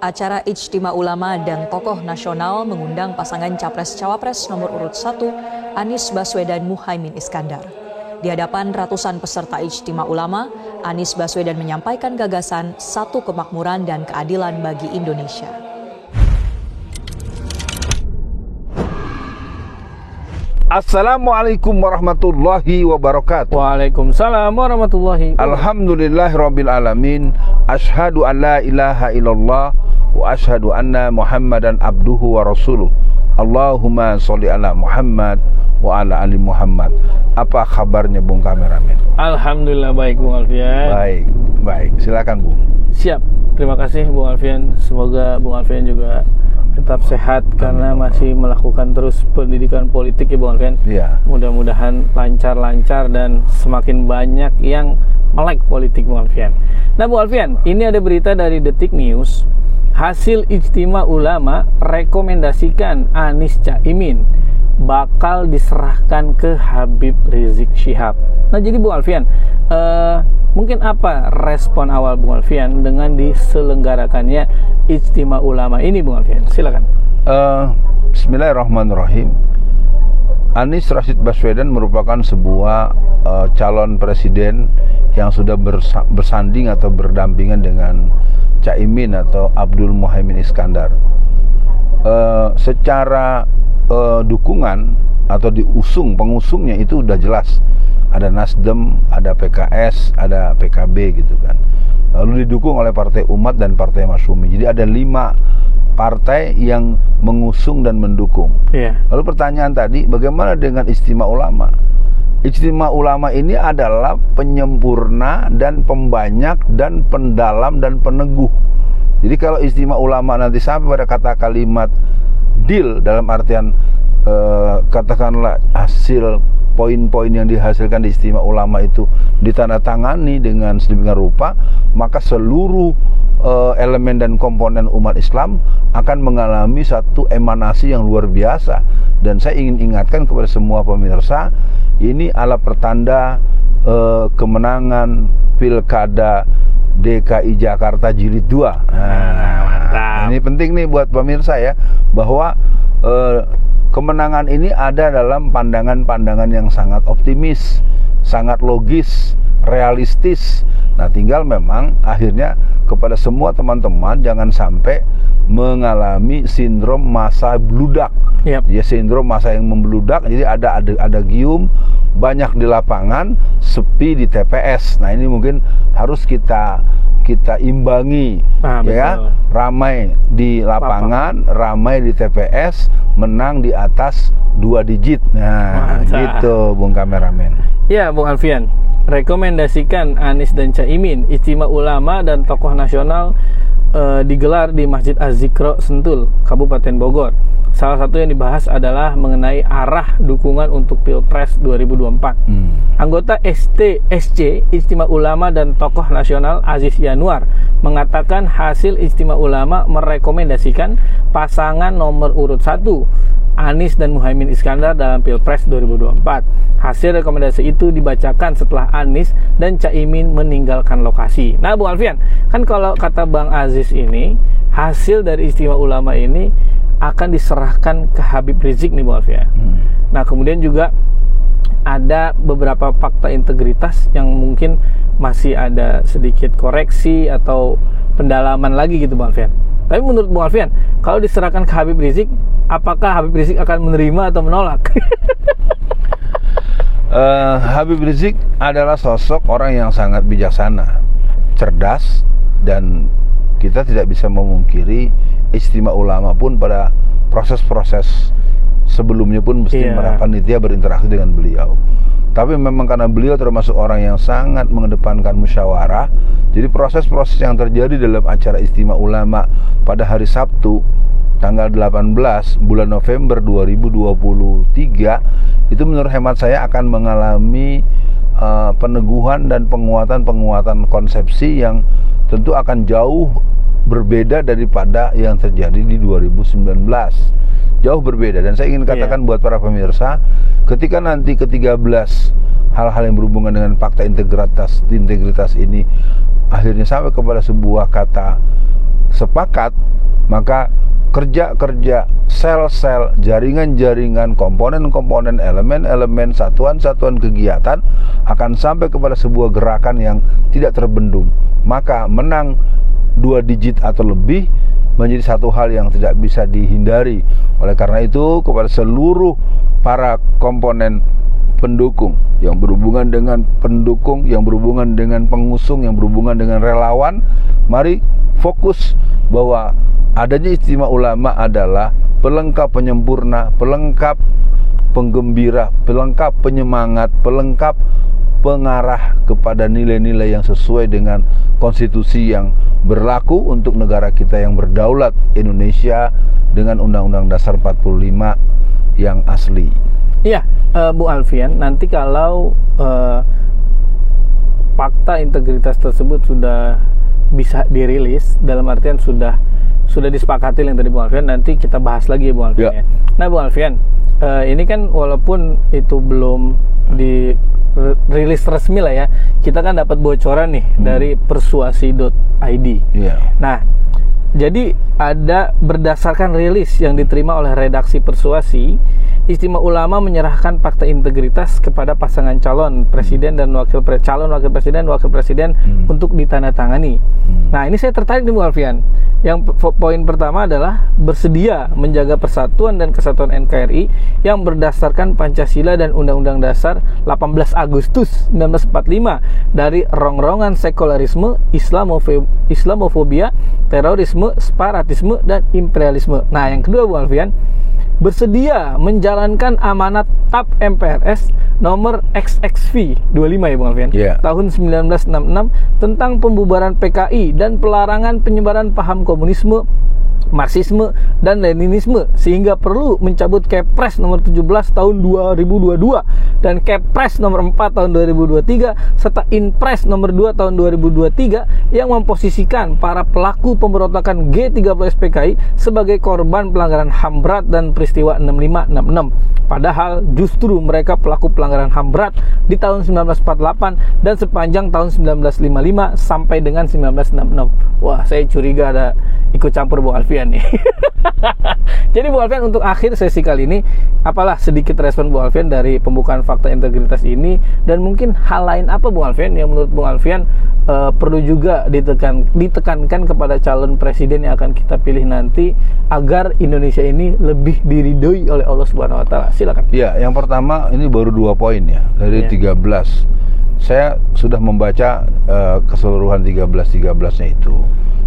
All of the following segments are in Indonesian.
Acara Ijtima Ulama dan tokoh nasional mengundang pasangan Capres-Cawapres nomor urut 1 Anies Baswedan Muhaimin Iskandar. Di hadapan ratusan peserta Ijtima Ulama, Anies Baswedan menyampaikan gagasan satu kemakmuran dan keadilan bagi Indonesia. Assalamualaikum warahmatullahi wabarakatuh. Waalaikumsalam warahmatullahi wabarakatuh. Alhamdulillahirabbil alamin. Asyhadu an la ilaha illallah wa asyhadu anna Muhammadan abduhu wa rasuluh. Allahumma sholli ala Muhammad wa ala ali Muhammad. Apa kabarnya Bung Kameramen? Alhamdulillah baik Bung Alfian. Baik. Silakan Bung. Siap. Terima kasih Bung Alfian. Semoga Bung Alfian juga tetap sehat karena masih melakukan terus pendidikan politik ya Bung Alfian. Iya. Mudah-mudahan lancar-lancar dan semakin banyak yang melek politik Bung Alfian. Nah Bung Alfian, ini ada berita dari Detik News. Hasil Ijtima Ulama rekomendasikan Anies Caimin bakal diserahkan ke Habib Rizik Syihab. Nah jadi Bung Alfian, mungkin apa respon awal Bung Alfian dengan diselenggarakannya Ijtima Ulama ini Bung Alfian? Silakan. Bismillahirrahmanirrahim. Anies Rashid Baswedan merupakan sebuah calon presiden yang sudah bersanding atau berdampingan dengan Caimin atau Abdul Muhaimin Iskandar. Secara dukungan atau pengusungnya itu udah jelas. Ada Nasdem, ada PKS, ada PKB gitu kan. Lalu didukung oleh Partai Umat dan Partai Masyumi. Jadi ada 5 partai yang mengusung dan mendukung. Lalu pertanyaan tadi, bagaimana dengan Ijtima Ulama? Ijtima Ulama ini adalah penyempurna dan pembanyak dan pendalam dan peneguh. Jadi kalau Ijtima Ulama nanti sampai pada kata kalimat deal dalam artian katakanlah hasil poin-poin yang dihasilkan di Ijtima Ulama itu ditandatangani dengan sedemikian rupa, maka seluruh elemen dan komponen umat Islam akan mengalami satu emanasi yang luar biasa. Dan saya ingin ingatkan kepada semua pemirsa, ini adalah pertanda kemenangan Pilkada DKI Jakarta Jilid 2. Nah, ini penting nih buat pemirsa ya, bahwa kemenangan ini ada dalam pandangan-pandangan yang sangat optimis, sangat logis, realistis. Nah, tinggal memang akhirnya kepada semua teman-teman jangan sampai mengalami sindrom masa bludak. Ya, sindrom masa yang membludak. Jadi ada gium, banyak di lapangan, sepi di TPS. Nah, ini mungkin harus kita imbangi, ya. Ramai di lapangan, ramai di TPS, menang di atas 2 digit. Nah, gitu Bung Kameramen. Ya, Bung Alfian. Rekomendasikan Anies dan Caimin, Ijtima Ulama dan tokoh nasional digelar di Masjid Az-Zikro Sentul, Kabupaten Bogor. Salah satu yang dibahas adalah mengenai arah dukungan untuk Pilpres 2024. Anggota SC Ijtima Ulama dan tokoh nasional Aziz Yanuar mengatakan hasil Ijtima Ulama merekomendasikan pasangan nomor urut 1 Anies dan Muhaimin Iskandar dalam Pilpres 2024. Hasil rekomendasi itu dibacakan setelah Anies dan Caimin meninggalkan lokasi. Nah, Bung Alfian, kan kalau kata Bang Aziz ini, hasil dari Ijtima Ulama ini akan diserahkan ke Habib Rizik nih Bung Alfian. Nah, kemudian juga ada beberapa fakta integritas yang mungkin masih ada sedikit koreksi atau pendalaman lagi gitu Bung Alfian. Tapi menurut Bung Alfian, kalau diserahkan ke Habib Rizik, apakah Habib Rizik akan menerima atau menolak? Habib Rizik adalah sosok orang yang sangat bijaksana, cerdas, dan kita tidak bisa memungkiri Ijtima Ulama pun pada proses-proses sebelumnya pun mesti panitia berinteraksi dengan beliau. Tapi memang karena beliau termasuk orang yang sangat mengedepankan musyawarah, jadi proses-proses yang terjadi dalam acara Ijtima Ulama pada hari Sabtu tanggal 18 bulan November 2023 itu menurut hemat saya akan mengalami peneguhan dan penguatan konsepsi yang tentu akan jauh berbeda daripada yang terjadi di 2019. Jauh berbeda, dan saya ingin katakan buat para pemirsa, ketika nanti ke-13 hal-hal yang berhubungan dengan fakta integritas ini akhirnya sampai kepada sebuah kata sepakat, maka kerja-kerja sel-sel, jaringan-jaringan, komponen-komponen, elemen-elemen, satuan-satuan kegiatan akan sampai kepada sebuah gerakan yang tidak terbendung. Maka menang 2 digit atau lebih menjadi satu hal yang tidak bisa dihindari. Oleh karena itu, kepada seluruh para komponen pendukung, yang berhubungan dengan pendukung, yang berhubungan dengan pengusung, yang berhubungan dengan relawan, mari fokus bahwa adanya Ijtima Ulama adalah pelengkap penyempurna, pelengkap penggembira, pelengkap penyemangat, pelengkap pengarah kepada nilai-nilai yang sesuai dengan konstitusi yang berlaku untuk negara kita yang berdaulat, Indonesia, dengan Undang-Undang Dasar 45 yang asli. Iya, Bu Alfian, nanti kalau fakta integritas tersebut sudah bisa dirilis, dalam artian sudah disepakati yang tadi Bu Alfian, nanti kita bahas lagi ya Bu Alfian. Ya. Nah Bu Alfian, ini kan walaupun itu belum dirilis resmi lah ya, kita kan dapat bocoran nih dari persuasi.id. Nah, jadi ada berdasarkan rilis yang diterima oleh redaksi Persuasi, Ijtima Ulama menyerahkan fakta integritas kepada pasangan calon presiden dan calon wakil presiden untuk ditandatangani. Nah, ini saya tertarik nih Bu Alfian. Yang poin pertama adalah bersedia menjaga persatuan dan kesatuan NKRI yang berdasarkan Pancasila dan Undang-Undang Dasar 18 Agustus 1945 dari rongrongan sekularisme, Islamofobia, terorisme, separatisme, dan imperialisme. Nah, yang kedua Bu Alfian, bersedia menjalankan amanat TAP MPRS nomor XXV 25 ya Bung Alfian, tahun 1966 tentang pembubaran PKI dan pelarangan penyebaran paham komunisme, Marxisme, dan Leninisme, sehingga perlu mencabut Kepres nomor 17 tahun 2022 dan Kepres nomor 4 tahun 2023 serta Inpres nomor 2 tahun 2023 yang memposisikan para pelaku pemberontakan G30 PKI sebagai korban pelanggaran HAM berat dan peristiwa 6566. Padahal justru mereka pelaku pelanggaran HAM berat di tahun 1948 dan sepanjang tahun 1955 sampai dengan 1966. Wah, saya curiga ada ikut campur Bung Alfian nih. Jadi Bung Alfian, untuk akhir sesi kali ini, apalah sedikit respon Bung Alfian dari pembukaan fakta integritas ini, dan mungkin hal lain apa Bung Alfian yang menurut Bung Alfian perlu juga ditekankan kepada calon presiden yang akan kita pilih nanti agar Indonesia ini lebih diridhoi oleh Allah Subhanahu wa taala. Silakan. Ya, yang pertama ini baru 2 poin ya dari 13. Saya sudah membaca keseluruhan 13-13-nya itu.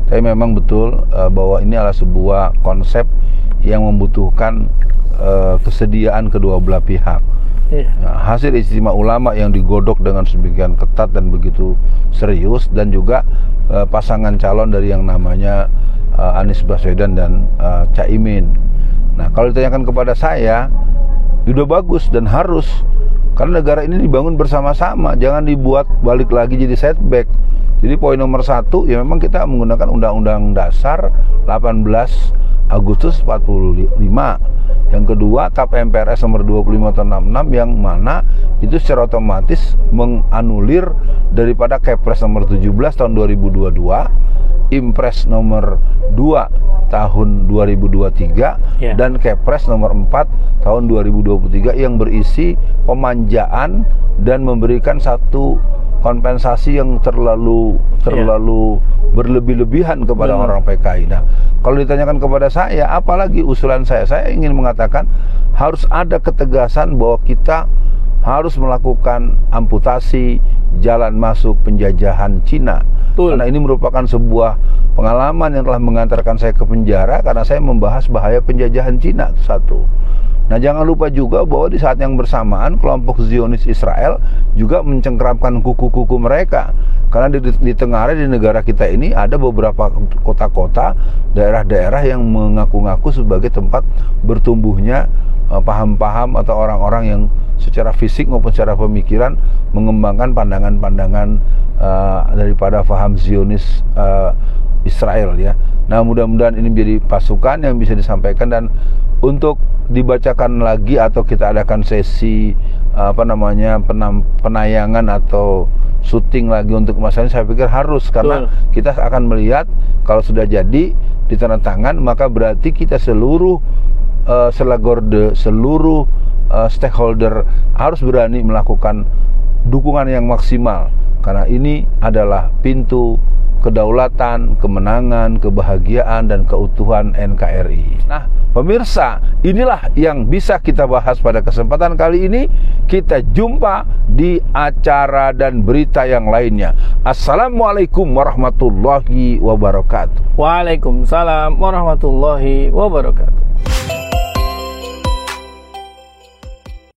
Tapi memang betul bahwa ini adalah sebuah konsep yang membutuhkan kesediaan kedua belah pihak. Nah, hasil Ijtima Ulama yang digodok dengan sedemikian ketat dan begitu serius, dan juga pasangan calon dari yang namanya Anies Baswedan dan Caimin. Nah, kalau ditanyakan kepada saya, sudah bagus dan harus, karena negara ini dibangun bersama-sama, jangan dibuat balik lagi jadi setback. Jadi poin nomor 1 ya memang kita menggunakan Undang-Undang Dasar 18 Agustus 45. Yang kedua TAP MPRS nomor 25 tahun 66 yang mana itu secara otomatis menganulir daripada Kepres nomor 17 tahun 2022, Impres nomor 2 tahun 2023 dan Kepres nomor 4 tahun 2023 yang berisi pemanjaan dan memberikan satu kompensasi yang terlalu berlebih-lebihan kepada orang PKI. Nah, kalau ditanyakan kepada saya, apalagi usulan saya ingin mengatakan harus ada ketegasan bahwa kita harus melakukan amputasi jalan masuk penjajahan Cina. Karena ini merupakan sebuah pengalaman yang telah mengantarkan saya ke penjara karena saya membahas bahaya penjajahan Cina. Satu. Nah, jangan lupa juga bahwa di saat yang bersamaan kelompok Zionis Israel juga mencengkeramkan kuku-kuku mereka. Karena di tengah di negara kita ini ada beberapa kota-kota, daerah-daerah yang mengaku-ngaku sebagai tempat bertumbuhnya paham-paham atau orang-orang yang secara fisik maupun secara pemikiran mengembangkan pandangan-pandangan daripada paham Zionis Israel ya. Nah, mudah-mudahan ini menjadi pasukan yang bisa disampaikan, dan untuk dibacakan lagi atau kita adakan sesi penayangan atau syuting lagi untuk masalah ini, saya pikir harus, karena kita akan melihat kalau sudah jadi ditandatangan, maka berarti kita seluruh selagorde, seluruh stakeholder harus berani melakukan dukungan yang maksimal, karena ini adalah pintu kedaulatan, kemenangan, kebahagiaan, dan keutuhan NKRI. Nah, pemirsa, inilah yang bisa kita bahas pada kesempatan kali ini. Kita jumpa di acara dan berita yang lainnya. Assalamualaikum warahmatullahi wabarakatuh. Waalaikumsalam warahmatullahi wabarakatuh.